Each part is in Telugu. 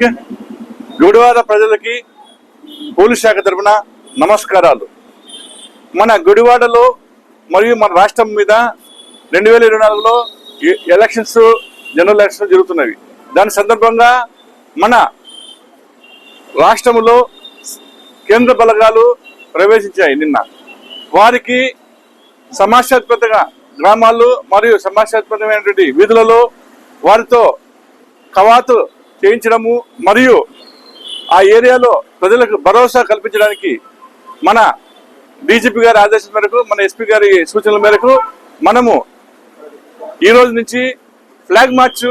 ఓకే, గుడివాడ ప్రజలకి పోలీస్ శాఖ తరఫున నమస్కారాలు. మన గుడివాడలో మరియు మన రాష్ట్రం మీద 2024లో ఎలక్షన్స్, జనరల్ ఎలక్షన్స్ జరుగుతున్నవి. దాని సందర్భంగా మన రాష్ట్రంలో కేంద్ర బలగాలు ప్రవేశించాయి. నిన్న వారికి సమస్యాస్పద గ్రామాలు మరియు సమస్యాస్పదమైనటువంటి వీధులలో వారితో కవాతు చేయించడము మరియు ఆ ఏరియాలో ప్రజలకు భరోసా కల్పించడానికి మన డీజీపీ గారి ఆదేశం మేరకు, మన ఎస్పీ గారి సూచనల మేరకు మనము ఈ రోజు నుంచి ఫ్లాగ్ మార్చ్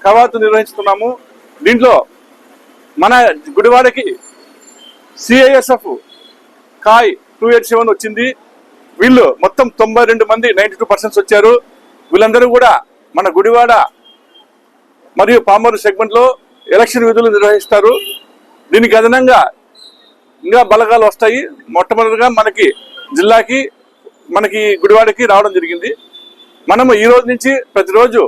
కవాతు నిర్వహిస్తున్నాము. దీంట్లో మన గుడివాడకి సిఐఎస్ఎఫ్ కాయ్ 287 వచ్చింది. వీళ్ళు మొత్తం 92 మంది 92% వచ్చారు. వీళ్ళందరూ కూడా మన గుడివాడ మరియు పామూరు సెగ్మెంట్ లో ఎలక్షన్ విధులు నిర్వహిస్తారు. దీనికి అదనంగా ఇంకా బలగాలు వస్తాయి. మొట్టమొదటిగా మనకి జిల్లాకి, మనకి గుడివాడకి రావడం జరిగింది. మనము ఈ రోజు నుంచి ప్రతిరోజు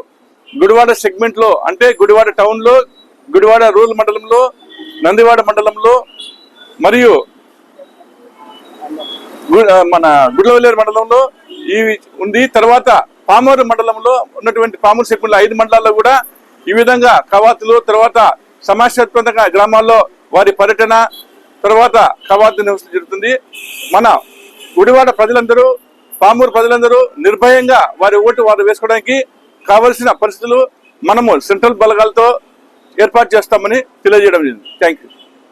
గుడివాడ సెగ్మెంట్ లో, అంటే గుడివాడ టౌన్ లో, గుడివాడ రూరల్ మండలంలో, నందివాడ మండలంలో మరియు మన గుడ్లవల్లేరు మండలంలో ఇవి ఉంది. తర్వాత పామూరు మండలంలో ఉన్నటువంటి పామూరు సెగ్మెంట్ 5 మండలాల్లో కూడా ఈ విధంగా కవాతులు, తర్వాత సమస్యాత్మక గ్రామాల్లో వారి పర్యటన, తర్వాత కవాతు నిర్వహించడం జరుగుతుంది. మన గుడివాడ ప్రజలందరూ, పామూరు ప్రజలందరూ నిర్భయంగా వారి ఓటు వారు వేసుకోవడానికి కావలసిన పరిస్థితులు మనము సెంట్రల్ బలగాలతో ఏర్పాటు చేస్తామని తెలియజేయడం జరిగింది. Thank you.